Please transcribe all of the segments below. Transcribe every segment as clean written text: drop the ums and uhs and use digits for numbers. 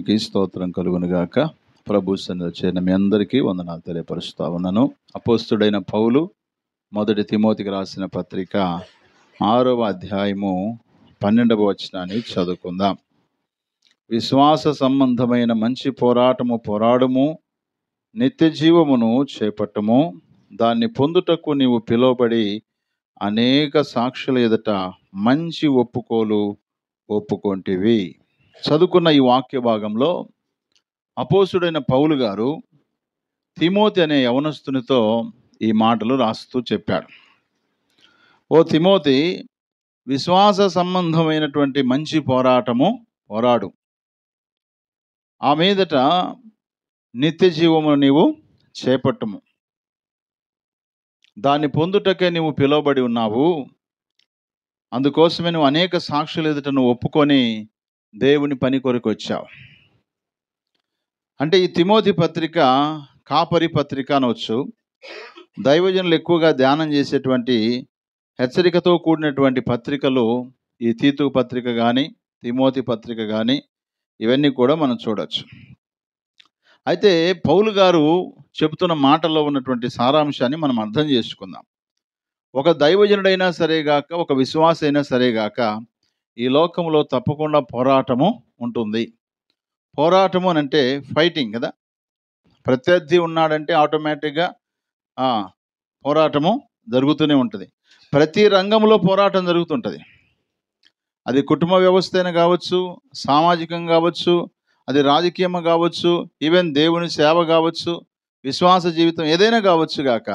దేవునికి స్తోత్రం కలుగునుగాక. ప్రభు సన్నిధిలో చేరిన మీ అందరికీ వందనాలు తెలియపరుస్తా ఉన్నాను. అపోస్తుడైన పౌలు మొదటి తిమోతికి రాసిన పత్రిక 6వ అధ్యాయము 12వ వచనాన్ని చదువుకుందాం. విశ్వాస సంబంధమైన మంచి పోరాటము పోరాడుము, నిత్య జీవమును చేపట్టము, దాన్ని పొందుటకు నీవు పిలువబడి అనేక సాక్షుల ఎదుట మంచి ఒప్పుకోలు ఒప్పుకొంటివి. చదువుకున్న ఈ వాక్య భాగంలో అపోస్తుడైన పౌలు గారు తిమోతి అనే యవనస్తునితో ఈ మాటలు రాస్తూ చెప్పాడు. ఓ తిమోతి, విశ్వాస సంబంధమైనటువంటి మంచి పోరాటము పోరాడు, ఆ మీదట నిత్య జీవమును నీవు చేపట్టము, దాన్ని పొందుటకే నీవు పిలువబడి ఉన్నావు. అందుకోసమే నువ్వు అనేక సాక్షుల ఎదుట నువ్వు ఒప్పుకొని దేవుని పని కొరకు వచ్చావు. అంటే ఈ తిమోతి పత్రిక కాపరి పత్రిక అనవచ్చు. దైవజనులు ఎక్కువగా ధ్యానం చేసేటువంటి హెచ్చరికతో కూడినటువంటి పత్రికలు ఈ తీతు పత్రిక కానీ తిమోతి పత్రిక కానీ ఇవన్నీ కూడా మనం చూడవచ్చు. అయితే పౌలు గారు చెబుతున్న మాటల్లో ఉన్నటువంటి సారాంశాన్ని మనం అర్థం చేసుకుందాం. ఒక దైవజనుడైనా సరేగాక, ఒక విశ్వాస అయినా సరేగాక, ఈ లోకంలో తప్పకుండా పోరాటము ఉంటుంది. పోరాటము అని అంటే ఫైటింగ్ కదా. ప్రత్యర్థి ఉన్నాడంటే ఆటోమేటిక్గా పోరాటము జరుగుతూనే ఉంటుంది. ప్రతి రంగంలో పోరాటం జరుగుతుంటుంది. అది కుటుంబ వ్యవస్థ అయినా కావచ్చు, సామాజికంగా కావచ్చు, అది రాజకీయం కావచ్చు, ఈవెన్ దేవుని సేవ కావచ్చు, విశ్వాస జీవితం ఏదైనా కావచ్చు గాక,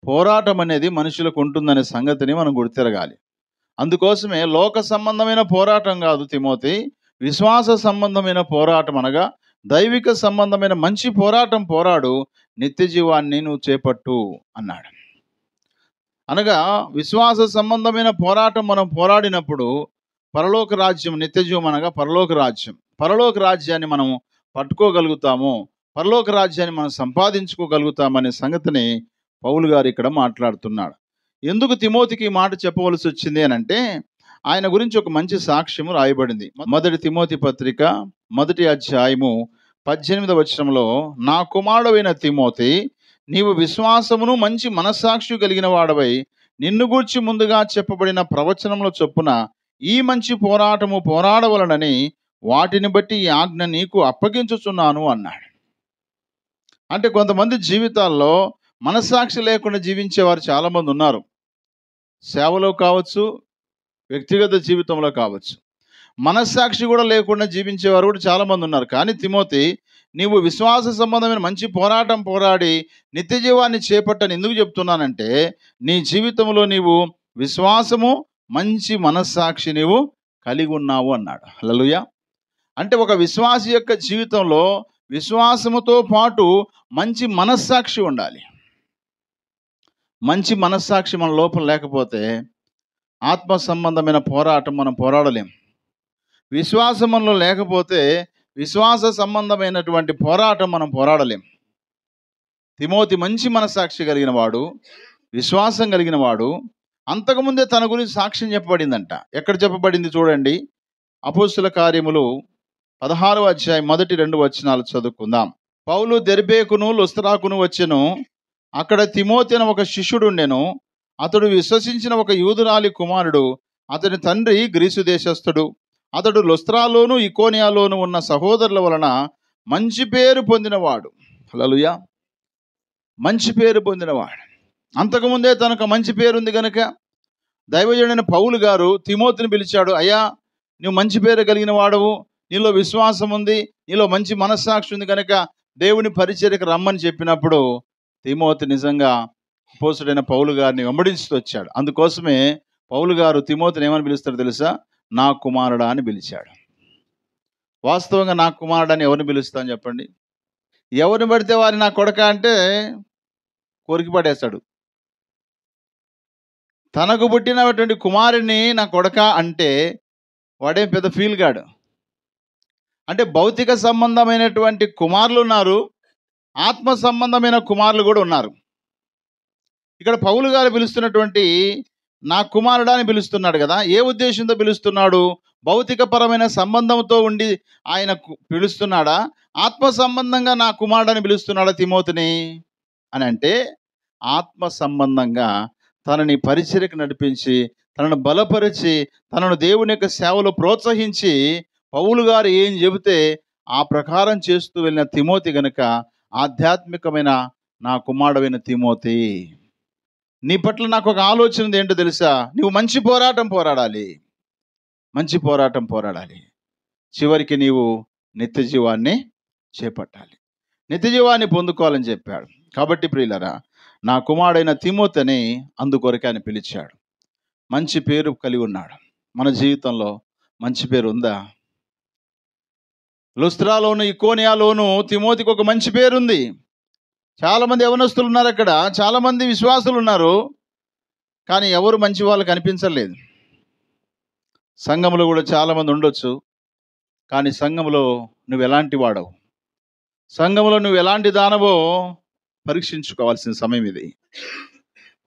పోరాటం అనేది మనుషులకు ఉంటుందనే సంగతిని మనం గుర్తిరగాలి. అందుకోసమే లోక సంబంధమైన పోరాటం కాదు తిమోతి, విశ్వాస సంబంధమైన పోరాటం అనగా దైవిక సంబంధమైన మంచి పోరాటం పోరాడు, నిత్య జీవాన్ని నువ్వు చేపట్టు అన్నాడు. అనగా విశ్వాస సంబంధమైన పోరాటం మనం పోరాడినప్పుడు పరలోక రాజ్యం, నిత్య జీవం అనగా పరలోక రాజ్యాన్ని మనం పట్టుకోగలుగుతాము, పరలోక రాజ్యాన్ని మనం సంపాదించుకోగలుగుతామనే సంగతిని పౌలు గారు ఇక్కడ మాట్లాడుతున్నాడు. ఎందుకు తిమోతికి ఈ మాట చెప్పవలసి వచ్చింది అని అంటే, ఆయన గురించి ఒక మంచి సాక్ష్యము రాయబడింది. మొదటి తిమోతి పత్రిక 1వ అధ్యాయము 18వ వచనంలో, నా కుమారుడైన తిమోతి, నీవు విశ్వాసమును మంచి మనస్సాక్షి కలిగిన వాడవై నిన్ను గూర్చి ముందుగా చెప్పబడిన ప్రవచనముల చొప్పున ఈ మంచి పోరాటము పోరాడవలనని వాటిని బట్టి ఈ ఆజ్ఞ నీకు అప్పగించుచున్నాను అన్నాడు. అంటే కొంతమంది జీవితాల్లో మనస్సాక్షి లేకుండా జీవించేవారు చాలామంది ఉన్నారు. సేవలో కావచ్చు, వ్యక్తిగత జీవితంలో కావచ్చు, మనస్సాక్షి కూడా లేకుండా జీవించేవారు కూడా చాలామంది ఉన్నారు. కానీ తిమోతి, నీవు విశ్వాస సంబంధమైన మంచి పోరాటం పోరాడి నిత్య జీవాన్ని చేపట్టని ఎందుకు చెప్తున్నానంటే, నీ జీవితంలో నీవు విశ్వాసము మంచి మనస్సాక్షి నీవు కలిగి ఉన్నావు అన్నాడు. హల్లెలూయా. అంటే ఒక విశ్వాసి యొక్క జీవితంలో విశ్వాసముతో పాటు మంచి మనస్సాక్షి ఉండాలి. మంచి మనస్సాక్షి మన లోపల లేకపోతే ఆత్మ సంబంధమైన పోరాటం మనం పోరాడలేం. విశ్వాసం మనలో లేకపోతే విశ్వాస సంబంధమైనటువంటి పోరాటం మనం పోరాడలేం. తిమోతి మంచి మనస్సాక్షి కలిగిన వాడు, విశ్వాసం కలిగిన వాడు. అంతకుముందే తన గురించి సాక్ష్యం చెప్పబడిందంట. ఎక్కడ చెప్పబడింది చూడండి. అపోస్తుల కార్యములు 16వ అధ్యాయం 1-2 వచనాలు చదువుకుందాం. పౌలు దెర్బేకును లుస్త్రాకును వచ్చెను. అక్కడ తిమోతి అని ఒక శిష్యుడు ఉండెను. అతడు విశ్వసించిన ఒక యూదురాలి కుమారుడు. అతని తండ్రి గ్రీసు దేశస్థుడు. అతడు లుస్త్రాలోను ఇకోనియాలోను ఉన్న సహోదరుల వలన మంచి పేరు పొందినవాడు. హల్లెలూయా. మంచి పేరు పొందినవాడు. అంతకుముందే తనకు మంచి పేరు ఉంది కనుక దైవజనుడైన పౌలు గారు తిమోతిని పిలిచాడు. అయ్యా, నువ్వు మంచి పేరు కలిగిన వాడవు, నీలో విశ్వాసం ఉంది, నీలో మంచి మనస్సాక్షి ఉంది కనుక దేవుని పరిచర్యకు రమ్మని చెప్పినప్పుడు తిమోతి నిజంగా అపోస్తుడైన పౌలు గారిని వెంబడిస్తూ వచ్చాడు. అందుకోసమే పౌలు గారు తిమోతిని ఏమని పిలుస్తారో తెలుసా? నా కుమారుడా అని పిలిచాడు. వాస్తవంగా నా కుమారుడు అని ఎవరిని పిలుస్తాను చెప్పండి? ఎవరిని పడితే వారిని నా కొడక అంటే కొరికి పడేస్తాడు. తనకు పుట్టినటువంటి కుమారుని నా కొడక అంటే వాడేం పెద్ద ఫీల్ గాడు. అంటే భౌతిక సంబంధమైనటువంటి కుమారులు ఉన్నారు, ఆత్మ సంబంధమైన కుమారులు కూడా ఉన్నారు. ఇక్కడ పౌలు గారు పిలుస్తున్నటువంటి నా కుమారుడా అని పిలుస్తున్నాడు కదా. ఏ ఉద్దేశంతో పిలుస్తున్నాడు? భౌతికపరమైన సంబంధంతో ఉండి ఆయన పిలుస్తున్నాడా, ఆత్మ సంబంధంగా నా కుమారుడని పిలుస్తున్నాడా తిమోతిని అని అంటే, ఆత్మ సంబంధంగా తనని పరిచర్యకు నడిపించి, తనను బలపరిచి, తనను దేవుని యొక్క సేవలో ప్రోత్సహించి, పౌలు గారు ఏం చెబితే ఆ ప్రకారం చేస్తూ వెళ్ళిన తిమోతి గనుక ఆధ్యాత్మికమైన నా కుమారుడైన తిమోతి, నీ పట్ల నాకు ఒక ఆలోచన ఉంది. ఏంటో తెలుసా? నువ్వు మంచి పోరాటం పోరాడాలి, మంచి పోరాటం పోరాడాలి. చివరికి నీవు నిత్య జీవాన్ని చేపట్టాలి, నిత్య జీవాన్ని పొందుకోవాలని చెప్పాడు. కాబట్టి ప్రియులరా, నా కుమారుడైన తిమోతిని అందుకొరకే ఆయన పిలిచాడు. మంచి పేరు కలిగి ఉన్నాడు. మన జీవితంలో మంచి పేరు ఉందా? లుస్త్రాలోను ఇకోనియాలోను తిమోతికి ఒక మంచి పేరుంది. చాలామంది యవనస్తులు ఉన్నారు అక్కడ, చాలామంది విశ్వాసులు ఉన్నారు, కానీ ఎవరు మంచి వాళ్ళు కనిపించలేదు. సంఘంలో కూడా చాలామంది ఉండొచ్చు, కానీ సంఘంలో నువ్వు ఎలాంటి వాడవు, సంఘంలో నువ్వు ఎలాంటి దానవో పరీక్షించుకోవాల్సిన సమయం ఇది.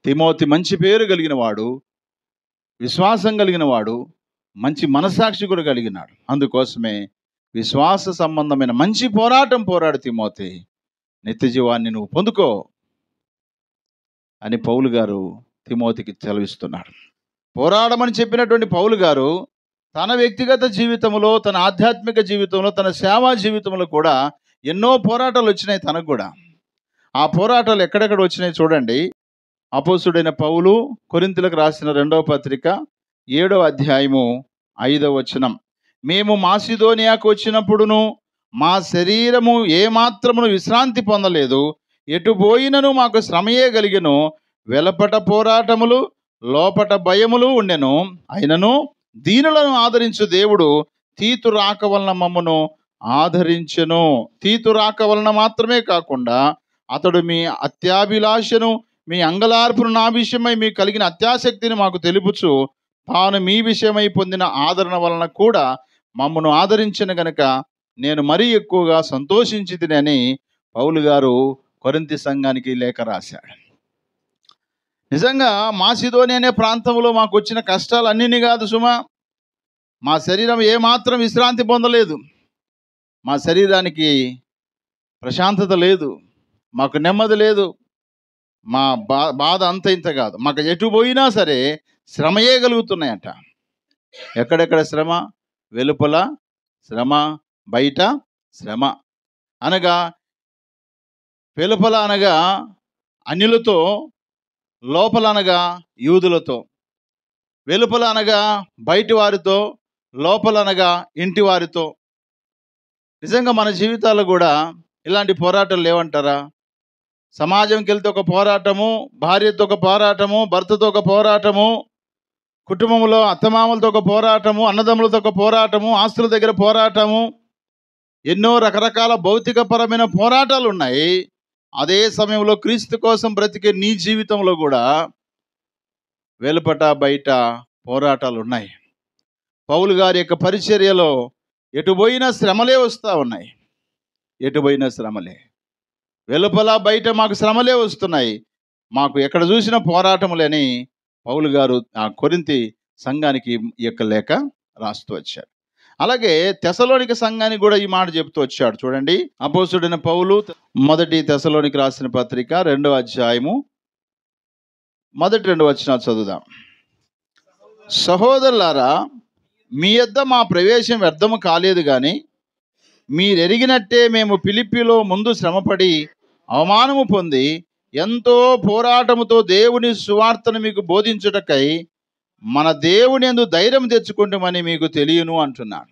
తిమోతి మంచి పేరు కలిగిన వాడు, విశ్వాసం కలిగిన వాడు, మంచి మనసాక్షి కూడా కలిగినాడు. అందుకోసమే విశ్వాస సంబంధమైన మంచి పోరాటం పోరాడు తిమోతి, నిత్య జీవాన్ని నువ్వు పొందుకో అని పౌలు గారు తిమోతికి సెలవిస్తున్నాడు. పోరాడమని చెప్పినటువంటి పౌలు గారు తన వ్యక్తిగత జీవితంలో, తన ఆధ్యాత్మిక జీవితంలో, తన సేవా జీవితంలో కూడా ఎన్నో పోరాటాలు వచ్చినాయి తనకు కూడా. ఆ పోరాటాలు ఎక్కడెక్కడ వచ్చినాయి చూడండి. అపోస్తుడైన పౌలు కొరింథీయులకు రాసిన 2వ పత్రిక 7వ అధ్యాయము 5వ వచనం. మేము మాసిదోనియాకు వచ్చినప్పుడును మా శరీరము ఏమాత్రమును విశ్రాంతి పొందలేదు, ఎటు పోయినను మాకు శ్రమయే కలిగెను, వెలపట పోరాటములు లోపట భయములు ఉండెను. అయినను దీనులను ఆదరించు దేవుడు తీతు రాక వలన మమ్మను ఆదరించెను. తీతు రాక వలన మాత్రమే కాకుండా అతడు మీ అత్యాభిలాషను, మీ అంగలార్పును నా విషయమై మీకు కలిగిన అత్యాసక్తిని మాకు తెలుపుచు తాను మీ విషయమై పొందిన ఆదరణ వలన కూడా మమ్మను ఆదరించిన గనుక నేను మరీ ఎక్కువగా సంతోషించి తినని పౌలు గారు కొరింథీ సంఘానికి లేఖ రాశాడు. నిజంగా మాసిదోనియా అనే ప్రాంతంలో మాకు వచ్చిన కష్టాలు అన్నిని కాదు సుమా, మా శరీరం ఏమాత్రం విశ్రాంతి పొందలేదు, మా శరీరానికి ప్రశాంతత లేదు, మాకు నెమ్మది లేదు, మా బాధ అంత ఇంత కాదు, మాకు ఎటు పోయినా సరే శ్రమయే కలుగుతున్నాయట. ఎక్కడెక్కడ శ్రమ? వెలుపల శ్రమ, బయట శ్రమ. అనగా వెలుపల అనగా అన్యులతో, లోపల అనగా యూదులతో. వెలుపల అనగా బయటి వారితో, లోపల అనగా ఇంటి వారితో. నిజంగా మన జీవితాల్లో కూడా ఇలాంటి పోరాటాలు లేవంటారా? సమాజంకి వెళ్తే ఒక పోరాటము, భార్యతో ఒక పోరాటము, భర్తతో ఒక పోరాటము, కుటుంబంలో అత్తమామలతో ఒక పోరాటము, అన్నదమ్ములతో ఒక పోరాటము, ఆస్తుల దగ్గర పోరాటము, ఎన్నో రకరకాల భౌతికపరమైన పోరాటాలు ఉన్నాయి. అదే సమయంలో క్రీస్తు కోసం బ్రతికే నీ జీవితంలో కూడా వెలుపట బయట పోరాటాలు ఉన్నాయి. పౌలు గారి యొక్క పరిచర్యలో ఎటు పోయినా శ్రమలే వస్తూ ఉన్నాయి, ఎటు పోయినా శ్రమలే. వెలుపల బయట మాకు శ్రమలే వస్తున్నాయి, మాకు ఎక్కడ చూసిన పోరాటములని పౌలు గారు ఆ కొరింథీ సంఘానికి ఈ యొక్క లేఖ రాస్తూ వచ్చాడు. అలాగే తెసలోనిక సంఘానికి కూడా ఈ మాట చెప్తూ వచ్చాడు. చూడండి, అపోస్తుడైన పౌలు మొదటి తెసలోనికి రాసిన పత్రిక 2వ అధ్యాయము మొదటి 2 వచనాలు చదువుదాం. సహోదరులారా, మీ యొద్ద మా ప్రవేశం వ్యర్థము కాలేదు కానీ మీరెరిగినట్టే మేము ఫిలిప్పీలో ముందు శ్రమపడి అవమానము పొంది ఎంతో పోరాటముతో దేవుని సువార్తను మీకు బోధించుటకై మన దేవుని యందు ధైర్యం తెచ్చుకుంటామని మీకు తెలియను అంటున్నాడు.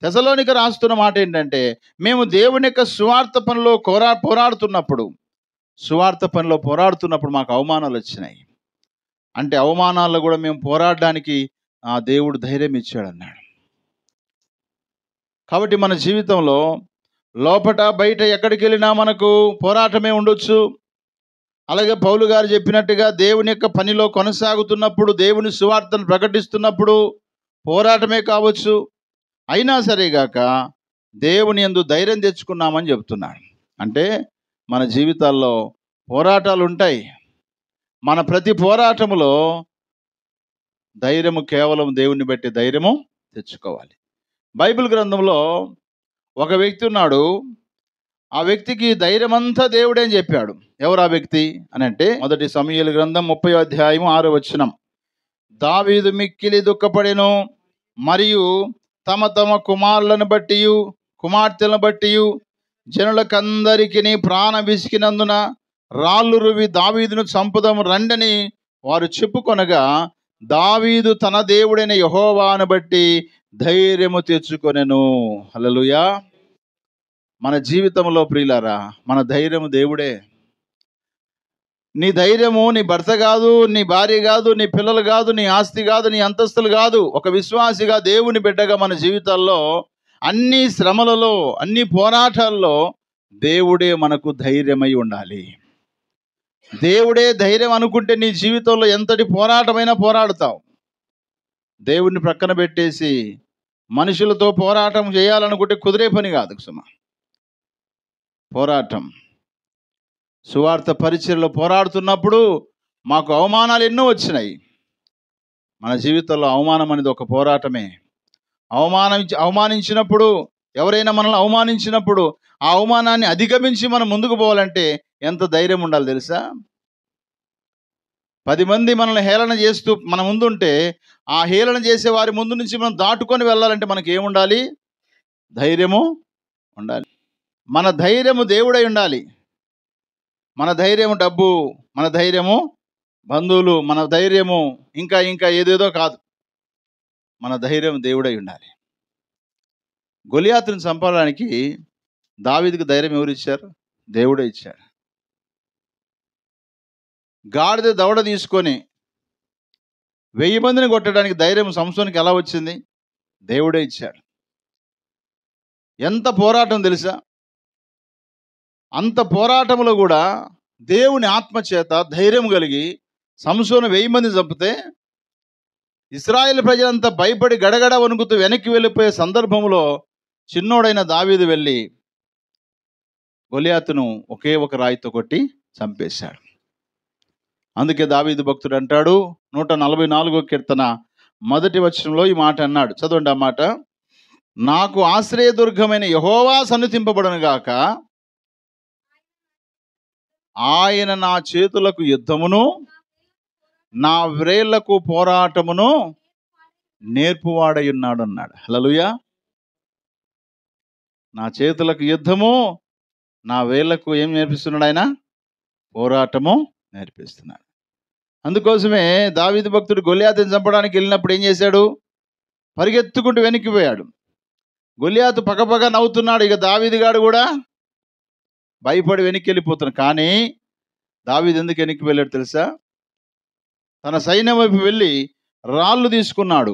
తెసలోనిక రాస్తున్న మాట ఏంటంటే, మేము దేవుని యొక్క సువార్త పనిలో పోరాడుతున్నప్పుడు మాకు అవమానాలు వచ్చినాయి. అంటే అవమానాల్లో కూడా మేము పోరాడడానికి ఆ దేవుడు ధైర్యం ఇచ్చాడు అన్నాడు. కాబట్టి మన జీవితంలో లోపట బయట ఎక్కడికి వెళ్ళినా మనకు పోరాటమే ఉండొచ్చు. అలాగే పౌలు గారు చెప్పినట్టుగా దేవుని యొక్క పనిలో కొనసాగుతున్నప్పుడు, దేవుని సువార్తను ప్రకటిస్తున్నప్పుడు పోరాటమే కావచ్చు. అయినా సరేగాక దేవుని యందు ధైర్యం తెచ్చుకున్నామని చెప్తున్నాడు. అంటే మన జీవితాల్లో పోరాటాలు ఉంటాయి. మన ప్రతి పోరాటములో ధైర్యము కేవలం దేవుని బట్టి ధైర్యము తెచ్చుకోవాలి. బైబిల్ గ్రంథంలో ఒక వ్యక్తి ఉన్నాడు. ఆ వ్యక్తికి ధైర్యం అంతా దేవుడే అని చెప్పాడు. ఎవరు ఆ వ్యక్తి అని అంటే, మొదటి సమూయేలు గ్రంథం 30వ అధ్యాయం 6వ వచనం. దావీదు మిక్కిలి దుఃఖపడెను, మరియు తమ తమ కుమారులను బట్టి కుమార్తెలను బట్టి జనులకందరికీ ప్రాణ విసికినందున రాళ్ళు రువి దావీదును చంపుదాము రండని వారు చెప్పుకొనగా, దావీదు తన దేవుడైన యెహోవాను బట్టి ధైర్యము తెచ్చుకొనెను. హల్లెలూయా. మన జీవితంలో ప్రియులారా, మన ధైర్యము దేవుడే. నీ ధైర్యము నీ భర్త కాదు, నీ భార్య కాదు, నీ పిల్లలు కాదు, నీ ఆస్తి కాదు, నీ అంతస్తులు కాదు. ఒక విశ్వాసిగా, దేవుని బిడ్డగా మన జీవితాల్లో అన్ని శ్రమలలో, అన్ని పోరాటాల్లో దేవుడే మనకు ధైర్యమై ఉండాలి. దేవుడే ధైర్యం అనుకుంటే నీ జీవితంలో ఎంతటి పోరాటమైనా పోరాడతావు. దేవుడిని ప్రక్కన పెట్టేసి మనుషులతో పోరాటం చేయాలనుకుంటే కుదిరే పని కాదు సుమా. పోరాటం, సువార్త పరిచర్యలో పోరాడుతున్నప్పుడు మాకు అవమానాలు ఎన్నో వచ్చినాయి. మన జీవితంలో అవమానం అనేది ఒక పోరాటమే. అవమానించినప్పుడు, ఎవరైనా మనల్ని అవమానించినప్పుడు ఆ అవమానాన్ని అధిగమించి మనం ముందుకు పోవాలంటే ఎంత ధైర్యం ఉండాలి తెలుసా? 10 మంది మనల్ని హేళన చేస్తూ మన ముందుంటే, ఆ హేళన చేసే వారి ముందు నుంచి మనం దాటుకొని వెళ్ళాలంటే మనకి ఏముండాలి? ధైర్యము ఉండాలి. మన ధైర్యము దేవుడై ఉండాలి. మన ధైర్యము డబ్బు, మన ధైర్యము బంధువులు, మన ధైర్యము ఇంకా ఇంకా ఏదేదో కాదు. మన ధైర్యం దేవుడై ఉండాలి. గొలియాతును చంపడానికి దావీదుకు ధైర్యం ఎవరు ఇచ్చారు? దేవుడే ఇచ్చాడు. గాడిద దవడ తీసుకొని 1000 మందిని కొట్టడానికి ధైర్యం సంసోనుకి ఎలా వచ్చింది? దేవుడే ఇచ్చాడు. ఎంత పోరాటం తెలుసా? అంత పోరాటంలో కూడా దేవుని ఆత్మ చేత ధైర్యం కలిగి సంసోను 1000 మంది చంపితే ఇశ్రాయేలు ప్రజలంతా భయపడి గడగడ వణుకుతూ వెనక్కి వెళ్ళిపోయే సందర్భంలో చిన్నోడైన దావీదు వెళ్ళి గొలియాతును ఒకే ఒక రాయితో కొట్టి చంపేశాడు. అందుకే దావీదు భక్తుడు అంటాడు, 144వ కీర్తన 1వ వచనంలో ఈ మాట అన్నాడు. చదవండి ఆ మాట. నాకు ఆశ్రయదుర్గమైన యెహోవా సన్నుతింపబడును గాక, ఆయన నా చేతులకు యుద్ధమును నా వ్రేళ్లకు పోరాటమును నేర్పువాడై ఉన్నాడు అన్నాడు. హల్లెలూయా. నా చేతులకు యుద్ధము, నా వేళ్లకు ఏం నేర్పిస్తున్నాడు? ఆయన పోరాటము నేర్పిస్తున్నాడు. అందుకోసమే దావీదు భక్తుడు గొలియాతును చంపడానికి వెళ్ళినప్పుడు ఏం చేశాడు? పరిగెత్తుకుంటూ వెనక్కిపోయాడు. గొలియాతు పక్కపక్క నవ్వుతున్నాడు. ఇక దావీదు గాడు కూడా భయపడి వెనక్కి వెళ్ళిపోతున్నాడు. కానీ దావీదు ఎందుకు వెనక్కి వెళ్ళాడు తెలుసా? తన సైన్యం వైపు వెళ్ళి రాళ్ళు తీసుకున్నాడు.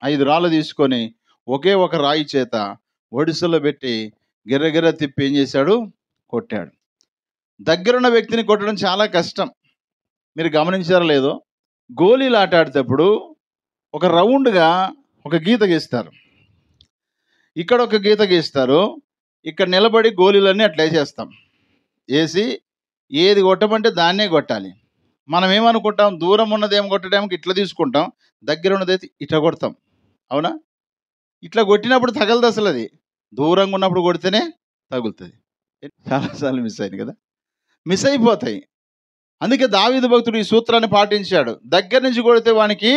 5 రాళ్ళు తీసుకొని ఒకే ఒక రాయి చేత ఒడిసెలో పెట్టి గిర్రగిర్ర తిప్పి ఏం చేశాడు? కొట్టాడు. దగ్గరున్న వ్యక్తిని కొట్టడం చాలా కష్టం. మీరు గమనించారో లేదో, గోళీలు ఆట ఆడేటప్పుడు ఒక రౌండ్గా ఒక గీత గీస్తారు. ఇక్కడ ఒక గీత గీస్తారు. ఇక్కడ నిలబడి గోళీలన్నీ అట్లా వేసేస్తాం. వేసి ఏది కొట్టమంటే దాన్నే కొట్టాలి. మనం ఏమనుకుంటాం? దూరం ఉన్నది ఏం కొట్టడానికి ఇట్లా తీసుకుంటాం, దగ్గర ఉన్నదైతే ఇట్లా కొడతాం. అవునా? ఇట్లా కొట్టినప్పుడు తగలదు అసలు. అది దూరంగా ఉన్నప్పుడు కొడితేనే తగులుతుంది. చాలాసార్లు మిస్ అయింది కదా, మిస్ అయిపోతాయి. అందుకే దావీదు భక్తుడు ఈ సూత్రాన్ని పాటించాడు. దగ్గర నుంచి కొడితే వానికి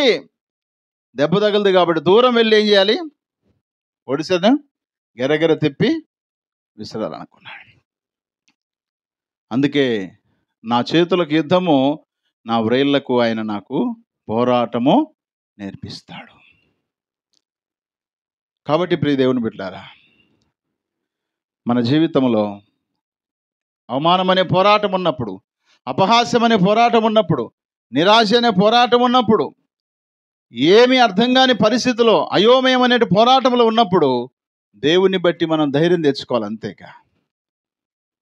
దెబ్బ తగలదు కాబట్టి దూరం వెళ్ళి ఏం చేయాలి? ఒడిసెను గెరగెర తిప్పి విసరాలనుకున్నాడు. అందుకే నా చేతులకు యుద్ధము, నా వ్రేళ్లకు ఆయన నాకు పోరాటము నేర్పిస్తాడు. కాబట్టి ప్రియ దేవుని బిడ్డలారా, మన జీవితంలో అవమానం అనే పోరాటం ఉన్నప్పుడు, అపహాస్యం అనే పోరాటం ఉన్నప్పుడు, నిరాశ అనే పోరాటం ఉన్నప్పుడు, ఏమీ అర్థం కాని పరిస్థితిలో అయోమయం అనే పోరాటంలో ఉన్నప్పుడు దేవుని బట్టి మనం ధైర్యం తెచ్చుకోవాలి. అంతేగా,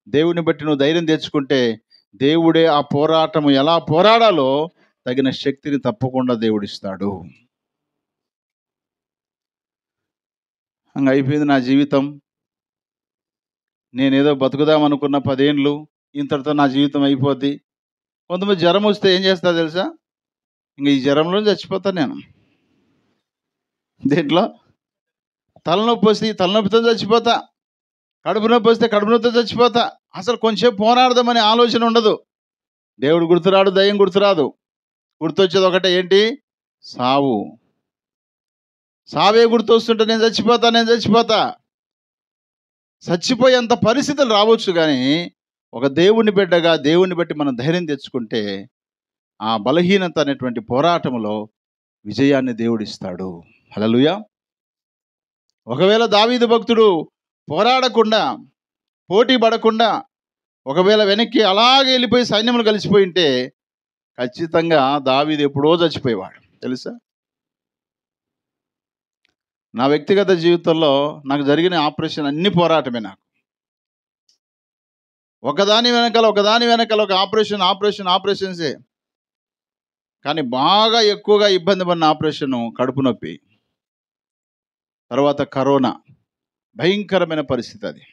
దేవుని బట్టి నువ్వు ధైర్యం తెచ్చుకుంటే దేవుడే ఆ పోరాటము ఎలా పోరాడాలో తగిన శక్తిని తప్పకుండా దేవుడిస్తాడు. అయిపోయింది నా జీవితం, నేనేదో బతుకుదాం అనుకున్న 10 ఏళ్ళు, ఇంతటితో నా జీవితం అయిపోద్ది. కొంతమంది జ్వరం వస్తే ఏం చేస్తా తెలుసా? ఇంక ఈ జ్వరంలో చచ్చిపోతాను నేను. దేంట్లో? తలనొప్పి వస్తే ఈ తలనొప్పితో చచ్చిపోతా, కడుపు నొప్పి వస్తే కడుపు నొప్పితో చచ్చిపోతా. అసలు కొంచెం పోరాడదామనే ఆలోచన ఉండదు. దేవుడు గుర్తురాడు, దయ్యం గుర్తురాదు. గుర్తొచ్చేది ఒకటే, ఏంటి? సావు. సావే గుర్తొస్తుంటే నేను చచ్చిపోతా, నేను చచ్చిపోతా. చచ్చిపోయేంత పరిస్థితులు రావచ్చు, కానీ ఒక దేవుని బిడ్డగా దేవుని బట్టి మనం ధైర్యం తెచ్చుకుంటే ఆ బలహీనత అనేటువంటి పోరాటంలో విజయాన్ని దేవుడిస్తాడు. హల్లెలూయా. ఒకవేళ దావీదు భక్తుడు పోరాడకుండా, పోటీ పడకుండా, ఒకవేళ వెనక్కి అలాగే వెళ్ళిపోయి సైన్యములు కలిసిపోయి ఉంటే ఖచ్చితంగా దావీదు ఎప్పుడో చచ్చిపోయేవాడు, తెలుసా? నా వ్యక్తిగత జీవితంలో నాకు జరిగిన ఆపరేషన్ అన్ని పోరాటమే. నాకు ఒకదాని వెనకాల ఒక ఆపరేషన్సే. కానీ బాగా ఎక్కువగా ఇబ్బంది పడిన ఆపరేషను కడుపు నొప్పి, తర్వాత కరోనా. భయంకరమైన పరిస్థితి అది.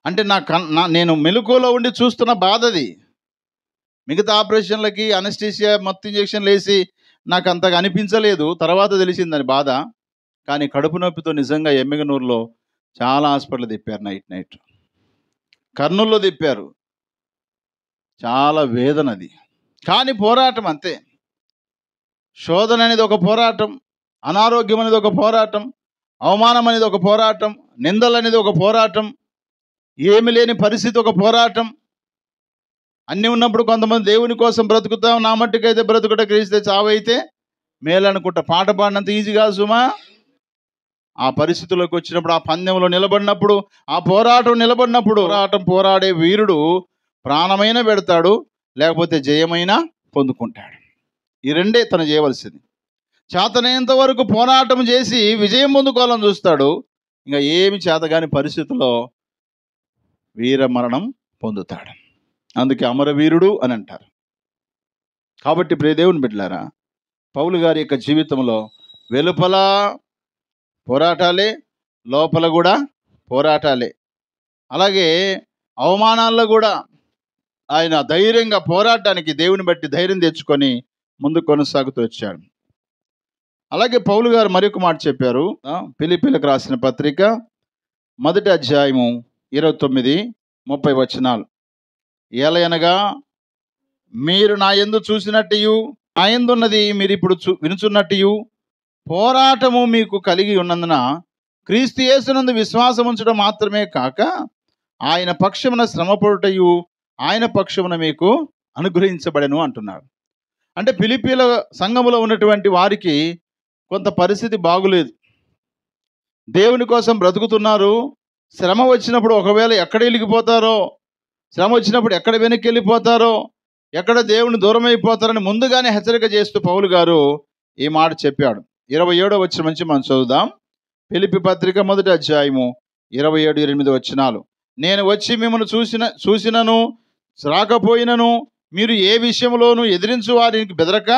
అంటే నేను మెలకువలో ఉండి చూస్తున్న బాధ అది. మిగతా ఆపరేషన్లకి అనస్థీసియా మత్తు ఇంజెక్షన్లు వేసి నాకు అంతగా అనిపించలేదు, తర్వాత తెలిసిందని బాధ. కానీ కడుపు నొప్పితో నిజంగా ఎమ్మిగనూరులో చాలా హాస్పిటల్ తిప్పారు, నైట్. కర్నూలులో తిప్పారు. చాలా వేదన అది. కానీ పోరాటం అంతే. శోధన అనేది ఒక పోరాటం, అనారోగ్యం అనేది ఒక పోరాటం, అవమానం అనేది ఒక పోరాటం, నిందలు అనేది ఒక పోరాటం, ఏమి లేని పరిస్థితి ఒక పోరాటం. అన్నీ ఉన్నప్పుడు కొంతమంది దేవుని కోసం బ్రతుకుతాం, నా మట్టుకైతే బ్రతుకుట క్రీస్తే చావైతే మేలనుకుంటా. పాట పాడినంత ఈజీ కాదు సుమా. ఆ పరిస్థితుల్లోకి వచ్చినప్పుడు, ఆ పందెంలో నిలబడినప్పుడు, ఆ పోరాటం పోరాడే వీరుడు ప్రాణమైన పెడతాడు, లేకపోతే జయమైనా పొందుకుంటాడు. ఈ రెండే తను చేయవలసింది. చేతనైనంత వరకు పోరాటం చేసి విజయం పొందుకోవాలని చూస్తాడు. ఇంకా ఏమి చేతగాని పరిస్థితుల్లో వీర మరణం పొందుతాడు. అందుకే అమరవీరుడు అని అంటారు. కాబట్టి ప్రియ దేవుని బిడ్డలారా, పౌలు గారి యొక్క జీవితంలో వెలుపల పోరాటాలే, లోపల కూడా పోరాటాలే. అలాగే అవమానాల్లో కూడా ఆయన ధైర్యంగా పోరాటానికి దేవుని బట్టి ధైర్యం తెచ్చుకొని ముందు కొనసాగుతూ వచ్చాడు. అలాగే పౌలు గారు మరొక మాట చెప్పారు. ఫిలిప్పీలకు రాసిన పత్రిక 1వ అధ్యాయము 29-30 వచనాలు. ఏలయనగా మీరు నా యందు చూసినట్టు, నా యందున్నది మీరు ఇప్పుడు వినుచున్నట్టు పోరాటము మీకు కలిగి ఉన్నందున క్రీస్తు యేసునందు విశ్వాసం ఉంచడం మాత్రమే కాక ఆయన పక్షమున శ్రమపడుటయు ఆయన పక్షమున మీకు అనుగ్రహించబడెను అంటున్నాడు. అంటే ఫిలిప్పీల సంఘములో ఉన్నటువంటి వారికి కొంత పరిస్థితి బాగులేదు. దేవుని కోసం బ్రతుకుతున్నారు. శ్రమ వచ్చినప్పుడు ఒకవేళ ఎక్కడ వెళ్ళిపోతారో, శ్రమ వచ్చినప్పుడు ఎక్కడ వెనక్కి వెళ్ళిపోతారో, ఎక్కడ దేవుని దూరం అయిపోతారని ముందుగానే హెచ్చరిక చేస్తూ పౌలు గారు ఈ మాట చెప్పాడు. 27వ వచనం నుంచి మనం చదువుదాం. ఫిలిప్పీ పత్రిక 1వ అధ్యాయము 27-28 వచనాలు. నేను వచ్చి మిమ్మల్ని చూసినను రాకపోయినను మీరు ఏ విషయంలోనూ ఎదిరించు వారికి బెదరక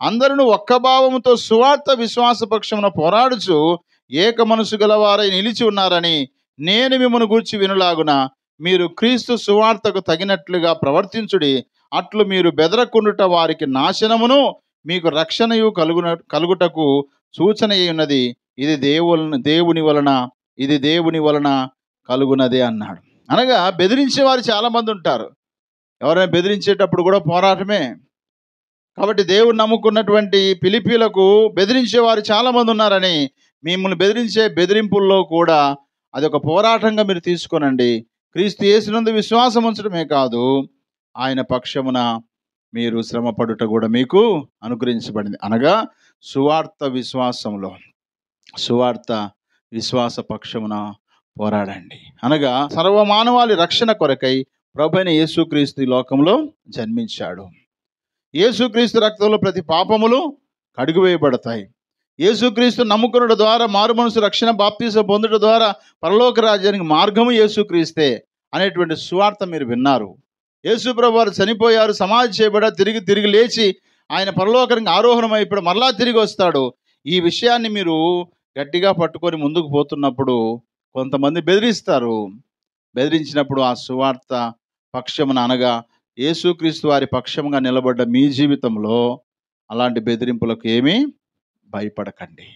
అందరూ ఒక్క భావముతో సువార్త విశ్వాస పక్షమున పోరాడుచు ఏక మనసు గలవారై నిలిచి ఉన్నారని నేను మిమ్మల్ని గూర్చి వినులాగున మీరు క్రీస్తు సువార్తకు తగినట్లుగా ప్రవర్తించుడి. అట్లు మీరు బెదరకుండుట వారికి నాశనమును, మీకు రక్షణయు కలుగుటకు సూచన ఉన్నది. ఇది దేవుని వలన కలుగునదే అన్నాడు. అనగా బెదిరించే వారు చాలామంది ఉంటారు. ఎవరైనా బెదిరించేటప్పుడు కూడా పోరాటమే. కాబట్టి దేవుడు నమ్ముకున్నటువంటి ఫిలిప్పీలకు బెదిరించేవారు చాలామంది ఉన్నారని, మిమ్మల్ని బెదిరించే బెదిరింపుల్లో కూడా అదొక పోరాటంగా మీరు తీసుకోనండి. క్రీస్తు యేసునందు విశ్వాసం ఉంచడమే కాదు, ఆయన పక్షమున మీరు శ్రమపడుట కూడా మీకు అనుగ్రహించబడింది. అనగా సువార్త విశ్వాస పక్షమున పోరాడండి. అనగా సర్వమానవాళి రక్షణ కొరకై ప్రభువైన యేసుక్రీస్తు ఈ లోకంలో జన్మించాడు. యేసుక్రీస్తు రక్తంలో ప్రతి పాపములు కడుగువేయబడతాయి. యేసుక్రీస్తు నమ్ముకునుట ద్వారా మారు మనసు రక్షణ బాప్తిసం పొందుట ద్వారా పరలోక రాజ్యానికి మార్గము యేసుక్రీస్తే అనేటువంటి సువార్త మీరు విన్నారు. యేసు ప్రభువు వారు చనిపోయారు, సమాధి చేయబడ్డారు, తిరిగి లేచి ఆయన పరలోకానికి ఆరోహణం అయిపోయి మరలా తిరిగి వస్తాడు. ఈ విషయాన్ని మీరు గట్టిగా పట్టుకొని ముందుకు పోతున్నప్పుడు కొంతమంది బెదిరిస్తారు. బెదిరించినప్పుడు ఆ సువార్త పక్షమున, అనగా యేసుక్రీస్తు వారి పక్షముగా నిలబడ్డ మీ జీవితంలో అలాంటి బెదిరింపులకు ఏమీ భయపడకండి.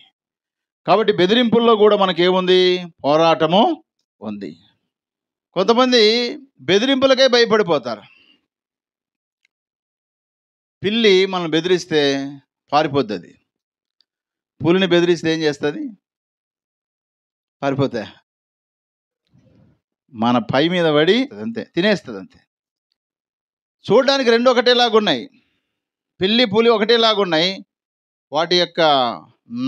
కాబట్టి బెదిరింపుల్లో కూడా మనకేముంది? పోరాటము ఉంది. కొంతమంది బెదిరింపులకే భయపడిపోతారు. పిల్లి మనల్ని బెదిరిస్తే పారిపోద్దది. పులిని బెదిరిస్తే ఏం చేస్తుంది? పారిపోతా మన పై మీద పడి అంతే తినేస్తుంది అంతే. చూడడానికి రెండు ఒకటేలాగున్నాయి. పిల్లి పులి ఒకటేలాగున్నాయి. వాటి యొక్క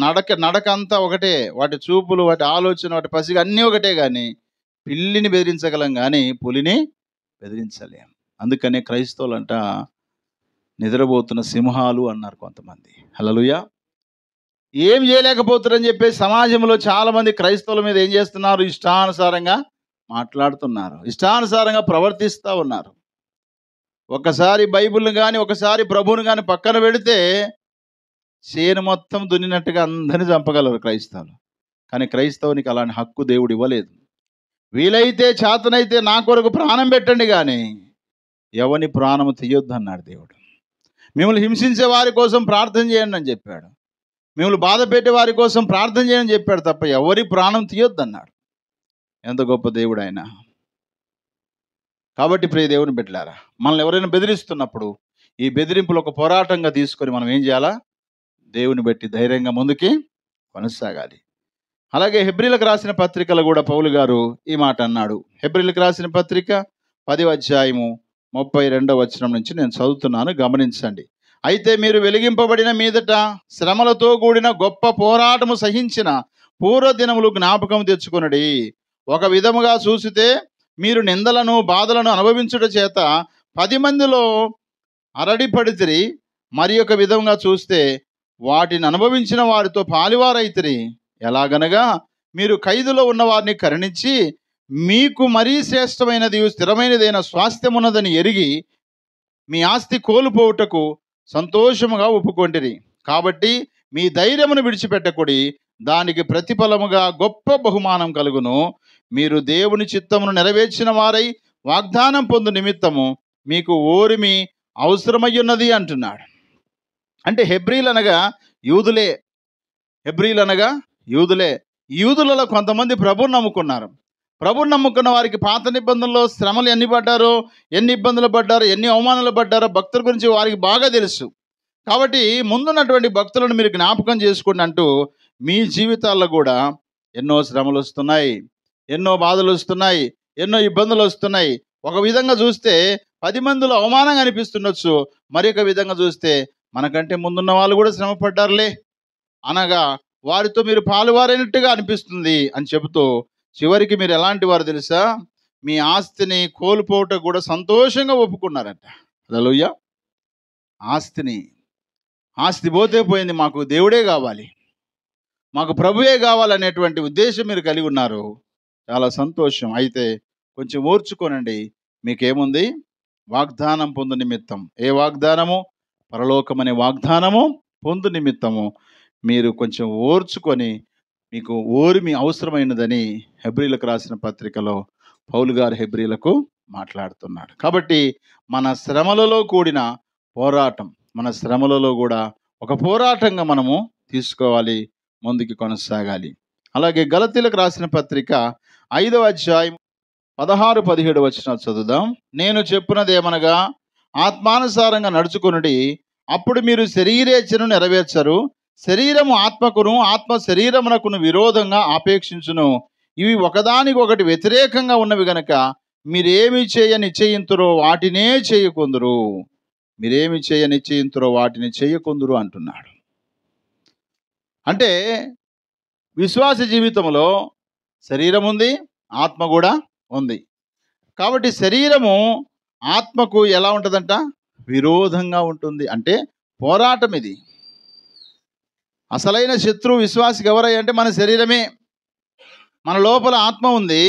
నడక అంతా ఒకటే. వాటి చూపులు, వాటి ఆలోచన, వాటి పసిగా అన్నీ ఒకటే. కానీ పిల్లిని బెదిరించగలం కానీ పులిని బెదిరించలేం. అందుకనే క్రైస్తవులంట నిద్రపోతున్న సింహాలు అన్నారు కొంతమంది. హల్లెలూయా. ఏం చేయలేకపోతారని చెప్పేసి సమాజంలో చాలామంది క్రైస్తవుల మీద ఏం చేస్తున్నారు? ఇష్టానుసారంగా మాట్లాడుతున్నారు, ఇష్టానుసారంగా ప్రవర్తిస్తూ ఉన్నారు. ఒకసారి బైబిల్ని కానీ ఒకసారి ప్రభువుని కానీ పక్కన పెడితే చేను మొత్తం దున్నినట్టుగా అందరిని చంపగలరు క్రైస్తవులు. కానీ క్రైస్తవునికి అలాంటి హక్కు దేవుడు ఇవ్వలేదు. వీలైతే చేతనైతే నా కొరకు ప్రాణం పెట్టండి కానీ ఎవని ప్రాణము తీయొద్దు అన్నాడు దేవుడు. మిమ్మల్ని హింసించే వారి కోసం ప్రార్థన చేయండి అని చెప్పాడు. మిమ్మల్ని బాధ పెట్టే వారి కోసం ప్రార్థన చేయని చెప్పాడు తప్ప ఎవరి ప్రాణం తీయొద్దు అన్నాడు. ఎంత గొప్ప దేవుడు ఆయన. కాబట్టి ప్రియ దేవుని బిడ్డలారా, మనల్ని ఎవరైనా బెదిరిస్తున్నప్పుడు ఈ బెదిరింపులు ఒక పోరాటంగా తీసుకొని మనం ఏం చేయాలా? దేవుని బట్టి ధైర్యంగా ముందుకి కొనసాగాలి. అలాగే హెబ్రీలకు రాసిన పత్రికలో కూడా పౌలు గారు ఈ మాట అన్నాడు. హెబ్రీలకు రాసిన పత్రిక 10వ అధ్యాయము 32వ వచనం నుంచి నేను చదువుతున్నాను, గమనించండి. అయితే మీరు వెలిగింపబడిన మీదట శ్రమలతో కూడిన గొప్ప పోరాటము సహించిన పూర్వదినములు జ్ఞాపకం తెచ్చుకొనుడి. ఒక విధముగా చూసితే మీరు నిందలను బాధలను అనుభవించుట చేత 10 మందిలో అరడిపడితిరి. మరి ఒక విధంగా చూస్తే వాటిని అనుభవించిన వారితో పాలివారైతిరి. ఎలాగనగా మీరు ఖైదులో ఉన్న వారిని కరుణించి మీకు మరీ శ్రేష్టమైనది స్థిరమైనదైన స్వాస్థ్యం ఉన్నదని ఎరిగి మీ ఆస్తి కోల్పోవుటకు సంతోషముగా ఒప్పుకొంటిరి. కాబట్టి మీ ధైర్యమును విడిచిపెట్టకుడి, దానికి ప్రతిఫలముగా గొప్ప బహుమానం కలుగును. మీరు దేవుని చిత్తమును నెరవేర్చిన వారై వాగ్దానం పొందు నిమిత్తము మీకు ఓరిమి అవసరమయ్యున్నది అంటున్నాడు. అంటే హెబ్రీలు అనగా యూదులే. హెబ్రీలు అనగా యూదులే. యూదులలో కొంతమంది ప్రభువుని నమ్ముకున్నారు. ప్రభువుని నమ్ముకున్న వారికి పాత నిబంధనలో శ్రమలు ఎన్ని పడ్డారో, ఎన్ని ఇబ్బందులు పడ్డారో, ఎన్ని అవమానాలు పడ్డారో భక్తుల గురించి వారికి బాగా తెలుసు. కాబట్టి ముందున్నటువంటి భక్తులను మీరు జ్ఞాపకం చేసుకోండి అంటూ మీ జీవితాల్లో కూడా ఎన్నో శ్రమలు వస్తున్నాయి, ఎన్నో బాధలు వస్తున్నాయి, ఎన్నో ఇబ్బందులు వస్తున్నాయి. ఒక విధంగా చూస్తే 10 మందిలో అవమానంగా అనిపిస్తుండొచ్చు. మరి ఒక విధంగా చూస్తే మనకంటే ముందున్న వాళ్ళు కూడా శ్రమ పడ్డారులే అనగా వారితో మీరు పాలువారైనట్టుగా అనిపిస్తుంది అని చెబుతూ చివరికి మీరు ఎలాంటి వారు తెలుసా? మీ ఆస్తిని కోల్పోవటం కూడా సంతోషంగా ఒప్పుకున్నారట. హల్లెలూయా. ఆస్తి పోతే పోయింది, మాకు దేవుడే కావాలి, మాకు ప్రభువే కావాలనేటువంటి ఉద్దేశం మీరు కలిగి ఉన్నారు. చాలా సంతోషం. అయితే కొంచెం ఓర్చుకోనండి. మీకేముంది? వాగ్దానం పొందు నిమిత్తం. ఏ వాగ్దానము? పరలోకం అనే వాగ్దానము పొందు నిమిత్తము మీరు కొంచెం ఓర్చుకొని మీకు ఓరిమి అవసరమైనదని హెబ్రీలకు రాసిన పత్రికలో పౌలు గారు హెబ్రీలకు మాట్లాడుతున్నాడు. కాబట్టి మన శ్రమలలో కూడిన పోరాటం, మన శ్రమలలో కూడా ఒక పోరాటంగా మనము తీసుకోవాలి, ముందుకు కొనసాగాలి. అలాగే గలతీలకు రాసిన పత్రిక 5వ అధ్యాయం 16-17 వచనాలు చదువుదాం. నేను చెప్పున్నదేమనగా ఆత్మానుసారంగా నడుచుకొనుడి, అప్పుడు మీరు శరీరేచ్ఛను నెరవేర్చరు. శరీరము ఆత్మకును, ఆత్మ శరీరమునకును విరోధంగా ఆపేక్షించును. ఇవి ఒకదానికొకటి వ్యతిరేకంగా ఉన్నవి గనక మీరేమి చేయ నిశ్చయింతురో వాటినే చేయకుందురు. మీరేమి చేయ నిశ్చయింతురో వాటిని చేయకుందురు అంటున్నాడు. అంటే విశ్వాస జీవితంలో శరీరం ఉంది, ఆత్మ కూడా ఉంది. కాబట్టి శరీరము ఆత్మకు ఎలా ఉంటుందంట? విరోధంగా ఉంటుంది. అంటే పోరాటం ఇది. అసలైన శత్రువు విశ్వాసికి ఎవరయ్య అంటే మన శరీరమే. మన లోపల ఆత్మ ఉంది.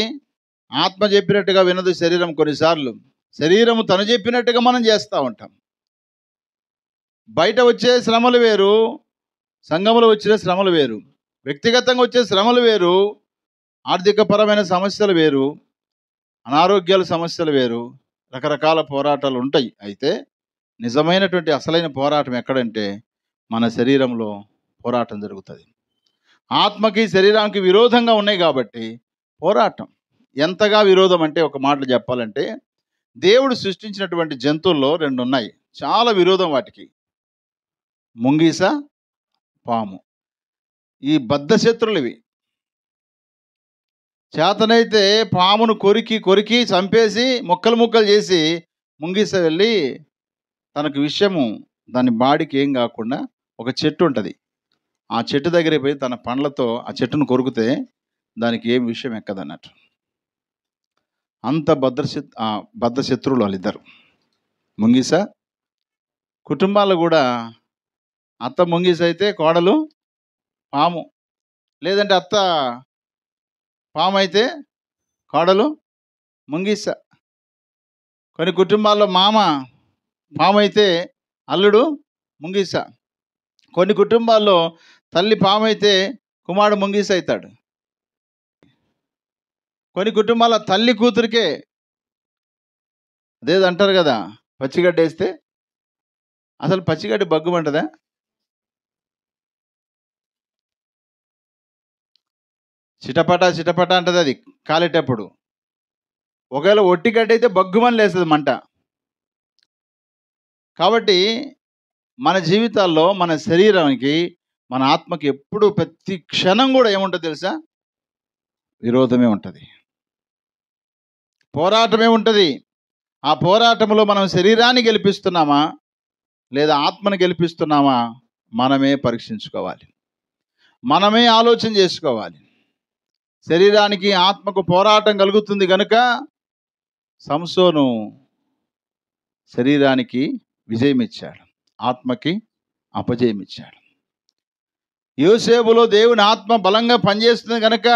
ఆత్మ చెప్పినట్టుగా వినదు శరీరం. కొన్నిసార్లు శరీరము తను చెప్పినట్టుగా మనం చేస్తూ ఉంటాం. బయట వచ్చే శ్రమలు వేరు, సంఘములో వచ్చిన శ్రమలు వేరు, వ్యక్తిగతంగా వచ్చే శ్రమలు వేరు, ఆర్థికపరమైన సమస్యలు వేరు, అనారోగ్యాల సమస్యలు వేరు, రకరకాల పోరాటాలు ఉంటాయి. అయితే నిజమైనటువంటి అసలైన పోరాటం ఎక్కడంటే మన శరీరంలో పోరాటం జరుగుతుంది. ఆత్మకి శరీరానికి విరోధంగా ఉన్నాయి కాబట్టి పోరాటం. ఎంతగా విరోధం అంటే ఒక మాటలో చెప్పాలంటే, దేవుడు సృష్టించినటువంటి జంతువుల్లో 2 ఉన్నాయి. చాలా విరోధం వాటికి. ముంగీస, పాము. ఈ బద్ధశత్రులివి. చేతనైతే పామును కొరికి కొరికి చంపేసి ముక్కలు ముక్కలు చేసి ముంగీస వెళ్ళి తనకు విషయము దాని బాడీకి ఏం కాకుండా ఒక చెట్టు ఉంటుంది. ఆ చెట్టు దగ్గరికి పోయి తన పండ్లతో ఆ చెట్టును కొరికితే దానికి ఏం విషయం ఎక్కదన్నట్టు. అంత బద్ధశత్రువులు వాళ్ళిద్దరు. ముంగీస కుటుంబాల్లో కూడా అత్త ముంగీస అయితే కోడలు పాము, లేదంటే అత్త పాము అయితే కోడలు ముంగీస. కొన్ని కుటుంబాల్లో మామ పాము అయితే అల్లుడు ముంగీస. కొన్ని కుటుంబాల్లో తల్లి పాము అయితే కుమారుడు ముంగీస అవుతాడు. కొన్ని కుటుంబాల తల్లి కూతురికే అదేదో అంటారు కదా, పచ్చిగడ్డ వేస్తే అసలు పచ్చిగడ్డి బగ్గుమంటదా? చిటపట చిటపట అంటది అది కాలేటప్పుడు. ఒకవేళ ఒట్టి గడ్డి అయితే బగ్గుమని లేస్తుంది మంట. కాబట్టి మన జీవితాల్లో మన శరీరానికి మన ఆత్మకి ఎప్పుడు ప్రతి క్షణం కూడా ఏముంటుంది తెలుసా? విరోధమే ఉంటుంది, పోరాటమే ఉంటుంది. ఆ పోరాటంలో మనం శరీరాన్ని గెలిపిస్తున్నామా లేదా ఆత్మను గెలిపిస్తున్నామా మనమే పరీక్షించుకోవాలి, మనమే ఆలోచన చేసుకోవాలి. శరీరానికి ఆత్మకు పోరాటం కలుగుతుంది కనుక సంసోను శరీరానికి విజయం ఇచ్చాడు, ఆత్మకి అపజయం ఇచ్చాడు. యోసేపులో దేవుని ఆత్మ బలంగా పనిచేస్తుంది కనుక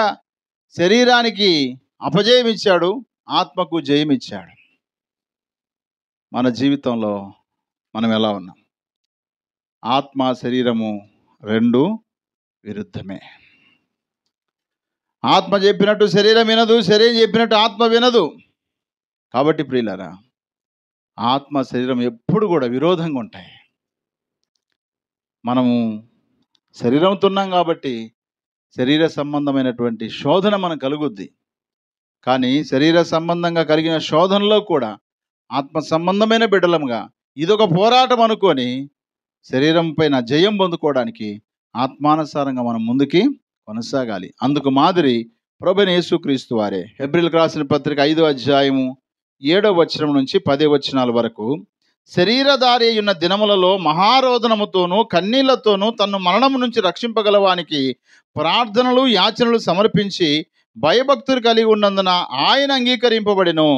శరీరానికి అపజయం ఇచ్చాడు, ఆత్మకు జయం ఇచ్చాడు. మన జీవితంలో మనం ఎలా ఉన్నాం? ఆత్మ శరీరము 2 విరుద్ధమే. ఆత్మ చెప్పినట్టు శరీరం వినదు, శరీరం చెప్పినట్టు ఆత్మ వినదు. కాబట్టి ప్రియులారా, ఆత్మ శరీరం ఎప్పుడు కూడా విరోధంగా ఉంటాయి. మనము శరీరంతో ఉన్నాం కాబట్టి శరీర సంబంధమైనటువంటి శోధన మనకు కలుగుద్ది. కానీ శరీర సంబంధంగా కలిగిన శోధనలో కూడా ఆత్మ సంబంధమైన బిడ్డలముగా ఇదొక పోరాటం అనుకొని శరీరం పైన జయం పొందుకోవడానికి ఆత్మానుసారంగా మనం ముందుకి కొనసాగాలి. అందుకు మాదిరి ప్రభువైన యేసుక్రీస్తు వారే. హెబ్రీయులకు రాసిన పత్రిక 5వ అధ్యాయము 7వ వచనం నుంచి 10వ వచనాల వరకు, శరీరధారి ఉన్న దినములలో మహారోదనముతోనూ కన్నీళ్లతోనూ తన్ను మరణము నుంచి రక్షింపగలవానికి ప్రార్థనలు యాచనలు సమర్పించి భయభక్తులు కలిగి ఉన్నందున ఆయన అంగీకరింపబడెను.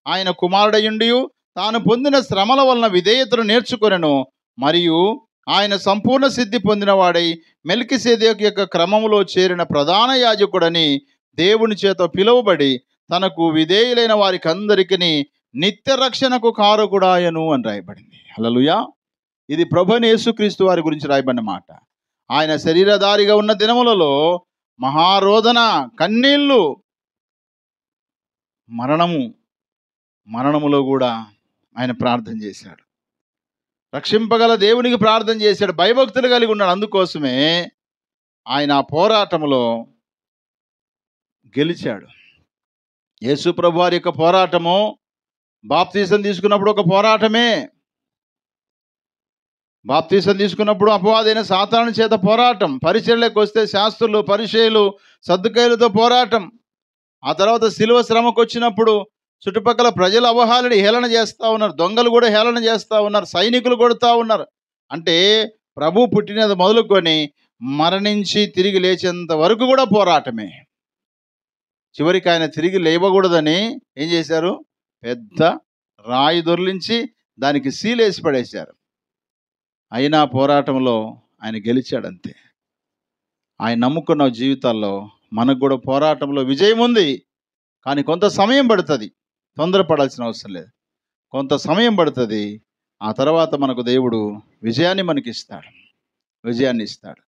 ఆయన కుమారుడయుండియు తాను పొందిన శ్రమల వలన విధేయతను నేర్చుకొనెను. మరియు ఆయన సంపూర్ణ సిద్ధి పొందినవాడై మెల్కీసెదెకు యొక్క క్రమములో చేరిన ప్రధాన యాజకుడని దేవుని చేత పిలువబడి తనకు విధేయులైన వారికి అందరికీ నిత్య రక్షణకు కారకుడాయను అని రాయబడింది. హల్లెలూయా. ఇది ప్రభువైన యేసుక్రీస్తు వారి గురించి రాయబడిన మాట. ఆయన శరీరధారిగా ఉన్న దినములలో మహారోదన, కన్నీళ్ళు, మరణములో కూడా ఆయన ప్రార్థన చేశాడు. రక్షింపగల దేవునికి ప్రార్థన చేశాడు, భయభక్తులు కలిగి ఉన్నాడు. అందుకోసమే ఆయన ఆ పోరాటంలో గెలిచాడు. యేసు ప్రభు వారి యొక్క పోరాటము బాప్తీసం తీసుకున్నప్పుడు ఒక పోరాటమే. బాప్తీసం తీసుకున్నప్పుడు అపవాదైన సాతాను చేత పోరాటం, పరిచర్యలకు వస్తే శాస్త్రులు, పరిచయులు, సద్దుకైలతో పోరాటం. ఆ తర్వాత శిలువ శ్రమకు వచ్చినప్పుడు చుట్టుపక్కల ప్రజలు అవహాలని హేళన చేస్తూ ఉన్నారు, దొంగలు కూడా హేళన చేస్తూ ఉన్నారు, సైనికులు కొడుతూ ఉన్నారు. అంటే ప్రభు పుట్టినది మొదలుకొని మరణించి తిరిగి లేచేంత వరకు కూడా పోరాటమే. చివరికి ఆయన తిరిగి లేవకూడదని ఏం చేశారు? పెద్ద రాయి దొర్లించి దానికి సీలేసి పడేశారు. అయినా పోరాటంలో ఆయన గెలిచాడంతే. ఆయన నమ్ముకున్న జీవితాల్లో మనకు కూడా పోరాటంలో విజయం ఉంది. కానీ కొంత సమయం పడుతుంది, తొందరపడాల్సిన అవసరం లేదు. కొంత సమయం పడుతుంది. ఆ తర్వాత మనకు దేవుడు విజయాన్ని విజయాన్ని ఇస్తాడు.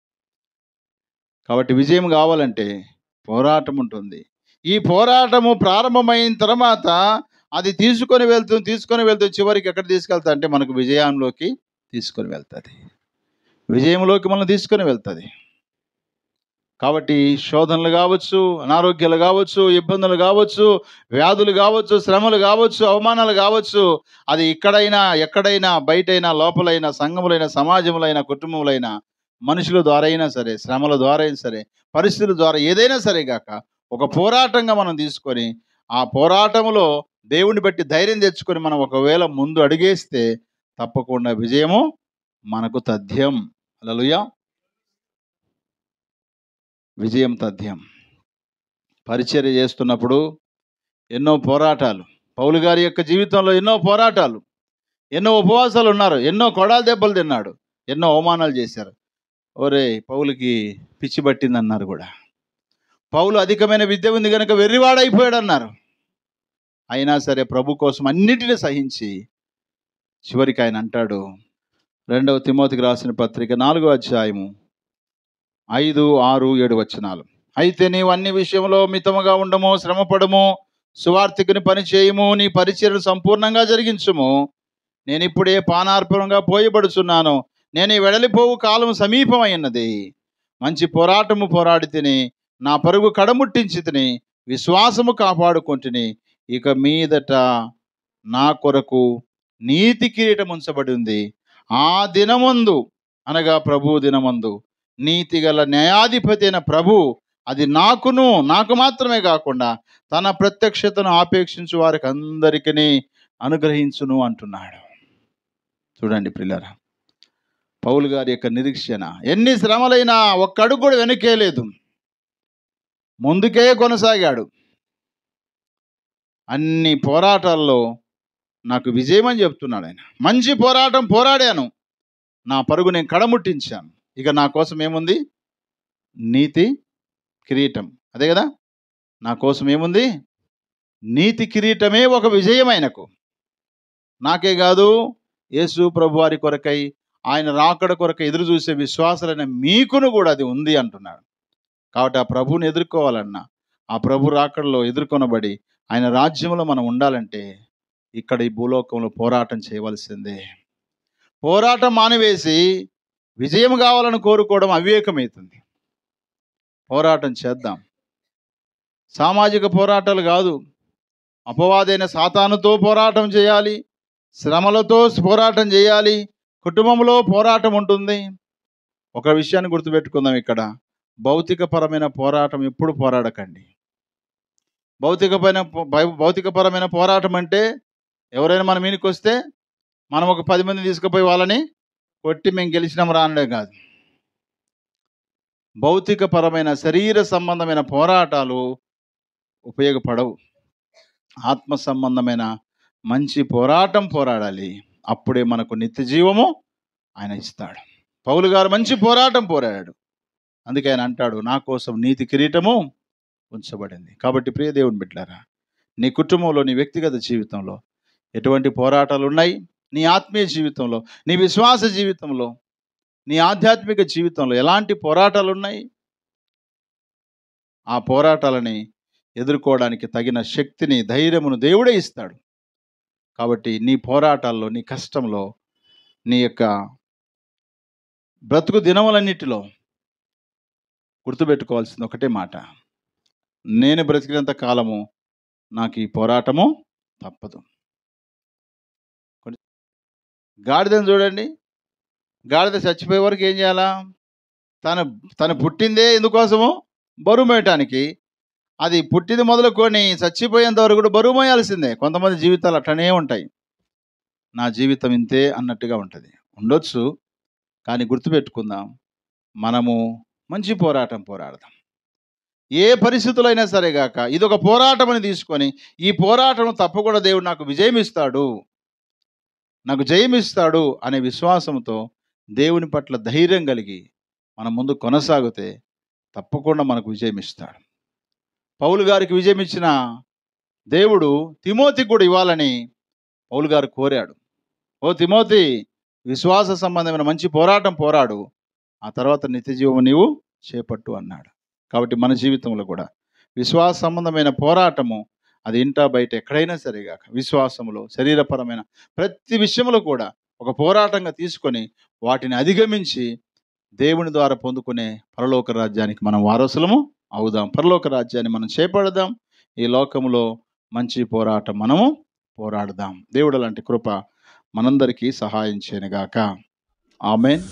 కాబట్టి విజయం కావాలంటే పోరాటం ఉంటుంది. ఈ పోరాటము ప్రారంభమైన తర్వాత అది తీసుకొని వెళ్తూ చివరికి ఎక్కడ తీసుకెళ్తా అంటే మనకు విజయంలోకి తీసుకొని వెళ్తుంది. విజయంలోకి మనం తీసుకొని వెళ్తుంది. కాబట్టి శోధనలు కావచ్చు, అనారోగ్యాలు కావచ్చు, ఇబ్బందులు కావచ్చు, వ్యాధులు కావచ్చు, శ్రమలు కావచ్చు, అవమానాలు కావచ్చు, అది ఇక్కడైనా ఎక్కడైనా బయటైనా లోపలైనా సంఘములైన సమాజములైన కుటుంబములైన మనుషుల ద్వారా అయినా సరే, శ్రమల ద్వారా అయినా సరే, పరిస్థితుల ద్వారా ఏదైనా సరే గాక ఒక పోరాటంగా మనం తీసుకొని ఆ పోరాటంలో దేవుని బట్టి ధైర్యం తెచ్చుకొని మనం ఒకవేళ ముందు అడుగేస్తే తప్పకుండా విజయము మనకు తథ్యం. హల్లెలూయా. విజయం తథ్యం. పరిచర్య చేస్తున్నప్పుడు ఎన్నో పోరాటాలు, పౌలు గారి యొక్క జీవితంలో ఎన్నో పోరాటాలు, ఎన్నో ఉపవాసాలు ఉన్నారు, ఎన్నో కొడాల దెబ్బలు తిన్నాడు, ఎన్నో అవమానాలు చేశారు. ఒరే పౌలుకి పిచ్చి పట్టింది అన్నారు కూడా. పౌలు అధికమైన విద్య ఉంది కనుక వెర్రివాడైపోయాడు అన్నారు. అయినా సరే ప్రభు కోసం అన్నిటిని సహించి చివరికి ఆయన అంటాడు, 2వ తిమోతికి రాసిన పత్రిక 4వ అధ్యాయము 5, 6, 7 వచనాలు. అయితే నీవు అన్ని విషయంలో మితముగా ఉండము, శ్రమపడము, సువార్తికుని పని చేయము, నీ పరిచర్యను సంపూర్ణంగా జరిగించుము. నేను ఇప్పుడే పానార్పణంగా పోయబడుచున్నాను, నేను ఈ వెడలిపోవు కాలం సమీపమైనది. మంచి పోరాటము పోరాడి తిని, నా పరుగు కడముట్టించి తిని, విశ్వాసము కాపాడుకొంటిని. ఇక మీదట నా కొరకు నీతి కిరీటం ఉంచబడి ఉంది. ఆ దినమందు అనగా ప్రభు దినమందు నీతి గల న్యాయాధిపతి అయిన ప్రభు అది నాకు మాత్రమే కాకుండా తన ప్రత్యక్షతను ఆపేక్షించు వారికి అందరికీ అనుగ్రహించును అంటున్నాడు. చూడండి ప్రియులారా, పౌలు గారి యొక్క నిరీక్షణ ఎన్ని శ్రమలైనా ఒక్క అడుగు కూడా వెనకే లేదు, ముందుకే కొనసాగాడు. అన్ని పోరాటాల్లో నాకు విజయం అని చెప్తున్నాడు ఆయన. మంచి పోరాటం పోరాడాను, నా పరుగు నేను కడముట్టించాను. ఇక నా కోసం ఏముంది? నీతి కిరీటం. అదే కదా, నా కోసం ఏముంది? నీతి కిరీటమే ఒక విజయమైనకు. నాకే కాదు, యేసు ప్రభు వారి కొరకై ఆయన రాకడ కొరకై ఎదురు చూసే విశ్వాసాలైన మీకును కూడా అది ఉంది అంటున్నాడు. కాబట్టి ఆ ప్రభువుని ఎదుర్కోవాలన్నా, ఆ ప్రభు రాకడలో ఎదుర్కొనబడి ఆయన రాజ్యంలో మనం ఉండాలంటే ఇక్కడ ఈ భూలోకంలో పోరాటం చేయవలసిందే. పోరాటం మానివేసి విజయం కావాలని కోరుకోవడం అవివేకమవుతుంది. పోరాటం చేద్దాం. సామాజిక పోరాటాలు కాదు, అపవాదైన సాతానుతో పోరాటం చేయాలి, శ్రమలతో పోరాటం చేయాలి, కుటుంబంలో పోరాటం ఉంటుంది. ఒక విషయాన్ని గుర్తుపెట్టుకుందాం, ఇక్కడ భౌతికపరమైన పోరాటం ఎప్పుడు పోరాడకండి. భౌతికపరమైన పోరాటం అంటే ఎవరైనా మన మీదకి వస్తే మనం ఒక 10 మంది తీసుకుపోయి వాళ్ళని కొట్టి మేము గెలిచినాం రానడే కాదు. భౌతికపరమైన శరీర సంబంధమైన పోరాటాలు ఉపయోగపడవు. ఆత్మ సంబంధమైన మంచి పోరాటం పోరాడాలి, అప్పుడే మనకు నిత్య జీవము ఆయన ఇస్తాడు. పౌలు గారు మంచి పోరాటం పోరాడాడు, అందుకే ఆయన అంటాడు, నా కోసం నీతి కిరీటము ఉంచబడింది. కాబట్టి ప్రియ దేవుని బిడ్డలారా, నీ కుటుంబంలో, నీ వ్యక్తిగత జీవితంలో ఎటువంటి పోరాటాలు ఉన్నాయి? నీ ఆత్మీయ జీవితంలో, నీ విశ్వాస జీవితంలో, నీ ఆధ్యాత్మిక జీవితంలో ఎలాంటి పోరాటాలు ఉన్నాయి? ఆ పోరాటాలని ఎదుర్కోవడానికి తగిన శక్తిని, ధైర్యమును దేవుడే ఇస్తాడు. కాబట్టి నీ పోరాటాల్లో, నీ కష్టంలో, నీ యొక్క బ్రతుకు దినములన్నిటిలో గుర్తుపెట్టుకోవాల్సింది ఒకటే మాట, నేను బ్రతికినంత కాలము నాకు ఈ పోరాటము తప్పదు. గాడిదను చూడండి, గాడిద చచ్చిపోయే వరకు ఏం చేయాలా? తను పుట్టిందే ఎందుకోసము? బరువు మోయటానికి. అది పుట్టింది మొదలుకొని చచ్చిపోయేంత వరకు కూడా బరువు మోయాల్సిందే. కొంతమంది జీవితాలు అట్లనే ఉంటాయి. నా జీవితం ఇంతే అన్నట్టుగా ఉంటుంది, ఉండొచ్చు. కానీ గుర్తుపెట్టుకుందాం, మనము మంచి పోరాటం పోరాడదాం. ఏ పరిస్థితులైనా సరే గాక ఇదొక పోరాటం అని తీసుకొని, ఈ పోరాటం తప్పకుండా దేవుడు నాకు విజయం ఇస్తాడు, నాకు జయం ఇస్తాడు అనే విశ్వాసంతో దేవుని పట్ల ధైర్యం కలిగి మనం ముందు కొనసాగితే తప్పకుండా మనకు విజయం ఇస్తాడు. పౌలు గారికి విజయం ఇచ్చిన దేవుడు తిమోతికి కూడా ఇవ్వాలని పౌలు గారు కోరాడు. ఓ తిమోతి, విశ్వాస సంబంధమైన మంచి పోరాటం పోరాడు, ఆ తర్వాత నిత్య జీవము నీవు చేపట్టు అన్నాడు. కాబట్టి మన జీవితంలో కూడా విశ్వాస సంబంధమైన పోరాటము, అది ఇంటా బయట ఎక్కడైనా సరేగాక, విశ్వాసంలో, శరీరపరమైన ప్రతి విషయంలో కూడా ఒక పోరాటంగా తీసుకొని వాటిని అధిగమించి దేవుని ద్వారా పొందుకునే పరలోక రాజ్యానికి మనం వారసులము అవుదాం. పరలోక రాజ్యాన్ని మనం చేపడదాం. ఈ లోకంలో మంచి పోరాటం మనము పోరాడదాం. దేవుడు అలాంటి కృప మనందరికీ సహాయం చేయనుగాక. ఆమేన్.